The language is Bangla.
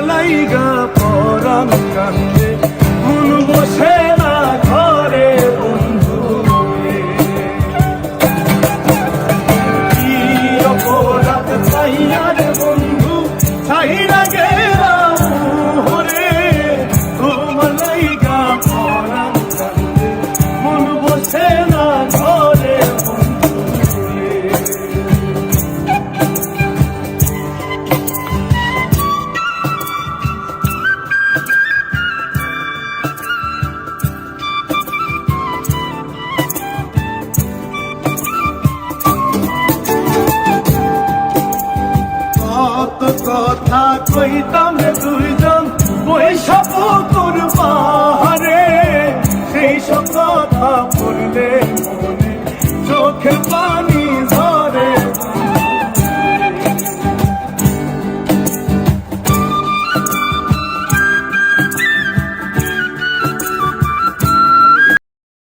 লাইগা পরাণ কান্দে মন বসে না ঘরে বন্ধু কি অপরাধ পাইয়ার বন্ধু ছাইরা গেলাম হরে তোমার লাইগা পরাণ কান্দে মন বসে না ঘরে কত কথা কইতাম দুই